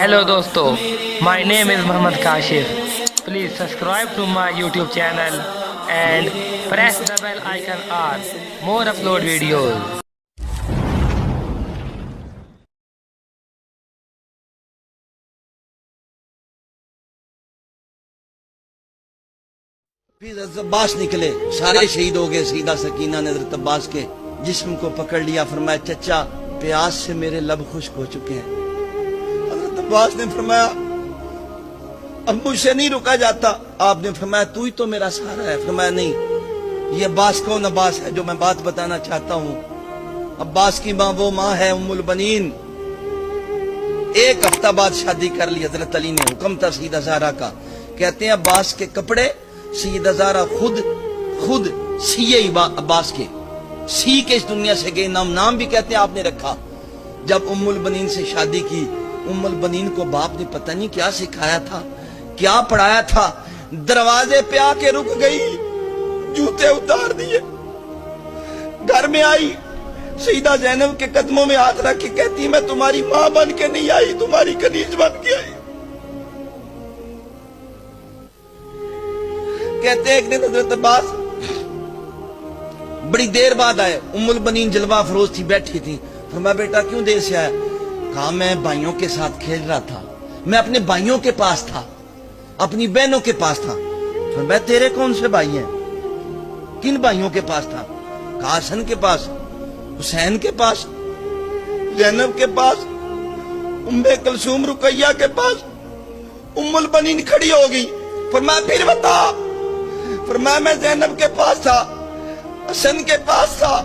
Hello dosto, my name is Muhammad Kashif. Please subscribe to my YouTube channel and press the bell icon on more upload videos. फिर अब्बास निकले, सारे शहीद हो गए। सीधा सकीना ने हज़रत अब्बास के जिस्म को पकड़ लिया, फरमाया चचा प्यास से मेरे लब खुश्क हो चुके हैं। हज़रत अब्बास ने फरमाया अब मुझसे नहीं रुका जाता। आपने फरमाया तू ही तो मेरा सहारा है। फरमाया नहीं, ये अब्बास कौन अब्बास है जो मैं बात बताना चाहता हूँ। अब्बास की माँ वो माँ है उम्मुल बनीन। एक हफ्ता बाद शादी कर ली हज़रत अली ने, हुक्म था सईदा ज़हरा का। कहते हैं अब्बास के कपड़े सईदा ज़हरा खुद सीए अब्बास के, सी के इस दुनिया से गए। नाम भी कहते हैं आपने रखा। जब उम्मुल बनीन से शादी की, उम्मुल बनीन को बाप ने पता नहीं क्या सिखाया था, क्या पढ़ाया था। दरवाजे पे आके रुक गई, जूते उतार दिए। घर में आई, सईदा ज़ैनब के कदमों में हाथ रख के कहती मैं तुम्हारी मां बन के नहीं आई, तुम्हारी कनीज बन के आई। कहते हैं एक दिन हज़रत अब्बास बड़ी देर बाद आए। उम्मुल बनीन जलवा अफरोज थी, बैठी थी। फरमाया बेटा क्यों देर से आया? कहा मैं भाइयों के साथ खेल रहा था, मैं अपने भाइयों के पास था, अपनी बहनों के पास था। फरमाया तेरे कौन से भाई हैं? किन भाइयों के पास था? कहा हसन के पास, हुसैन के पास, ज़ैनब के पास, उम्मे कलसूम रुकैया के पास। उम्मुल बनीन खड़ी हो गई। फरमाया फिर बता। फरमाया मैं ज़ैनब के पास था, हसन के पास था,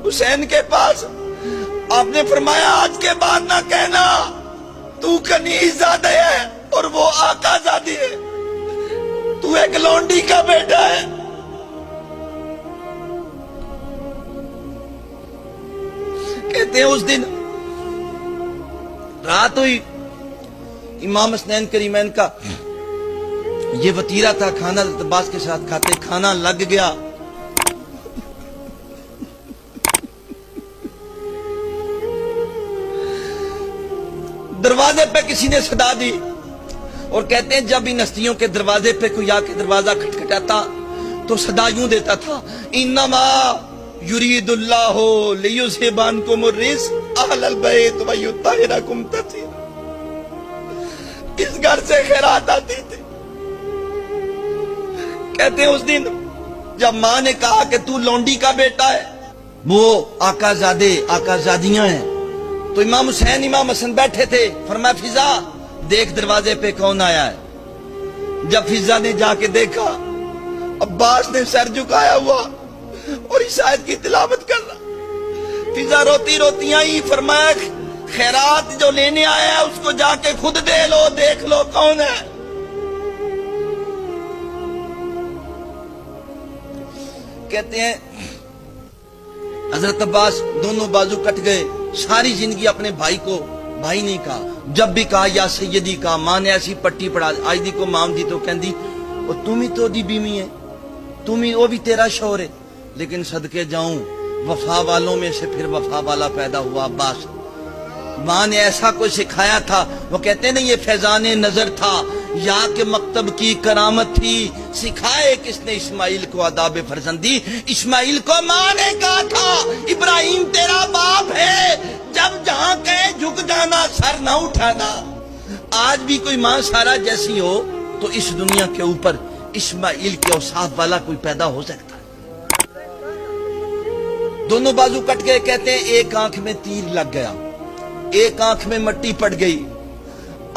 हुसैन के पास। आपने फरमाया आज के बाद ना कहना तू कनीज़ादे है और वो आकाज़ादे है, तू एक लौंडी का बेटा है। कहते हैं उस दिन रात हुई, इमाम हसनैन करीमैन का ये वतीरा था, खाना अब्बास के साथ खाते, खाना लग गया। दरवाजे पे किसी ने सदा दी और कहते हैं जब इन हस्तियों के दरवाजे पे कोई आके दरवाजा खटखटाता तो सदा यूं देता था, इन्नमा युरीदुल्लाहु लियुज़हिबानकुम अर्रिस अहलल बैत व युत्तहिरकुम तत्हीरा। इस घर से खैरात आती थी। कहते हैं उस दिन जब मां ने कहा कि तू लौंडी का बेटा है, वो आकाजादे आकाजादियां हैं, तो इमाम हुसैन इमाम हसन बैठे थे। फरमाया फिजा देख दरवाजे पे कौन आया है। जब फिजा ने जाके देखा, अब्बास ने सर झुकाया हुआ और इस आयत की तिलावत कर रहा। फिजा रोती रोती आई। फरमाया खैरात जो लेने आया है उसको जाके खुद दे लो, देख लो कौन है। कहते हैं हजरत अब्बास दोनों बाजू कट गए। सारी जिंदगी अपने भाई को भाई नहीं कहा, जब भी कहा या सैयदी कहा। मां ने ऐसी पट्टी पड़ा, आज दी को माम दी तो कहती तुम ही तो दी बीमी है, तुम ही, वो भी तेरा शौहर है। लेकिन सदके जाऊं वफा वालों में से फिर वफा वाला पैदा हुआ अब्बास। मां ने ऐसा कुछ सिखाया था। वो कहते नहीं ये फैजाने नजर था या के मकतब की करामत थी। सिखाए किसने इस्माइल को आदाब फरजंदी? इस्माइल को मां ने कहा था इब्राहिम तेरा बाप है, जब जहां कहे झुक जाना, सर ना उठाना। आज भी कोई मां सारा जैसी हो तो इस दुनिया के ऊपर इस्माइल के औसाफ वाला कोई पैदा हो सकता है। दोनों बाजू कट गए। कहते हैं एक आंख में तीर लग गया, एक आंख में मट्टी पड़ गई।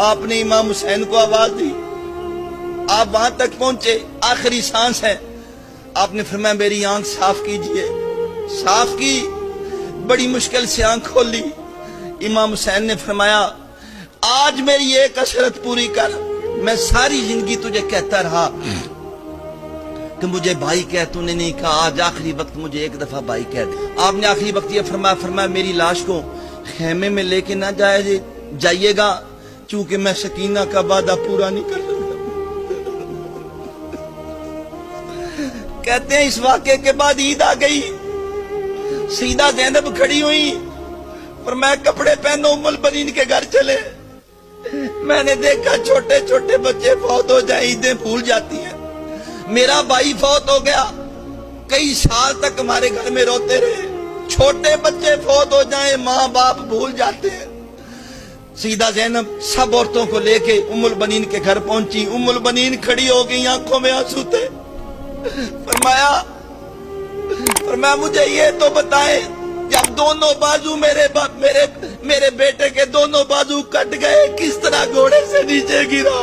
आपने इमाम हुसैन को आवाज दी, आप वहां तक पहुंचे, आखिरी सांस है। आपने फरमाया मेरी आंख साफ कीजिए। साफ की, बड़ी मुश्किल से आंख खोली। इमाम हुसैन ने फरमाया आज मेरी एक असरत पूरी कर। मैं सारी जिंदगी तुझे कहता रहा कि मुझे भाई कह, तूने नहीं कहा। आज आखिरी वक्त मुझे एक दफा भाई कह दे। आपने आखिरी वक्त ये फरमाया मेरी लाश को खेमे में लेके ना जाइएगा, क्योंकि मैं सकीना का वादा पूरा नहीं कर सकता। कहते हैं इस वाक़े के बाद ईद आ गई। सईदा ज़ैनब खड़ी हुई और मैं कपड़े पहनो उम्मुल बनीन के घर चले। میں نے دیکھا چھوٹے چھوٹے بچے فوت ہو جائیں عیدیں بھول جاتی ہیں. میرا بھائی فوت ہو گیا, کئی سال تک ہمارے گھر میں روتے رہے. چھوٹے بچے فوت ہو جائیں ماں باپ بھول جاتے ہیں. سیدہ زینب سب عورتوں کو لے کے ام البنین کے گھر پہنچی. ام البنین کھڑی ہو گئی, آنکھوں میں آنسو تھے. فرمایا مجھے یہ تو بتائیں, جب دونوں بازو میرے بیٹے کے دونوں بازو کٹ گئے, کس طرح گھوڑے سے نیچے گرا؟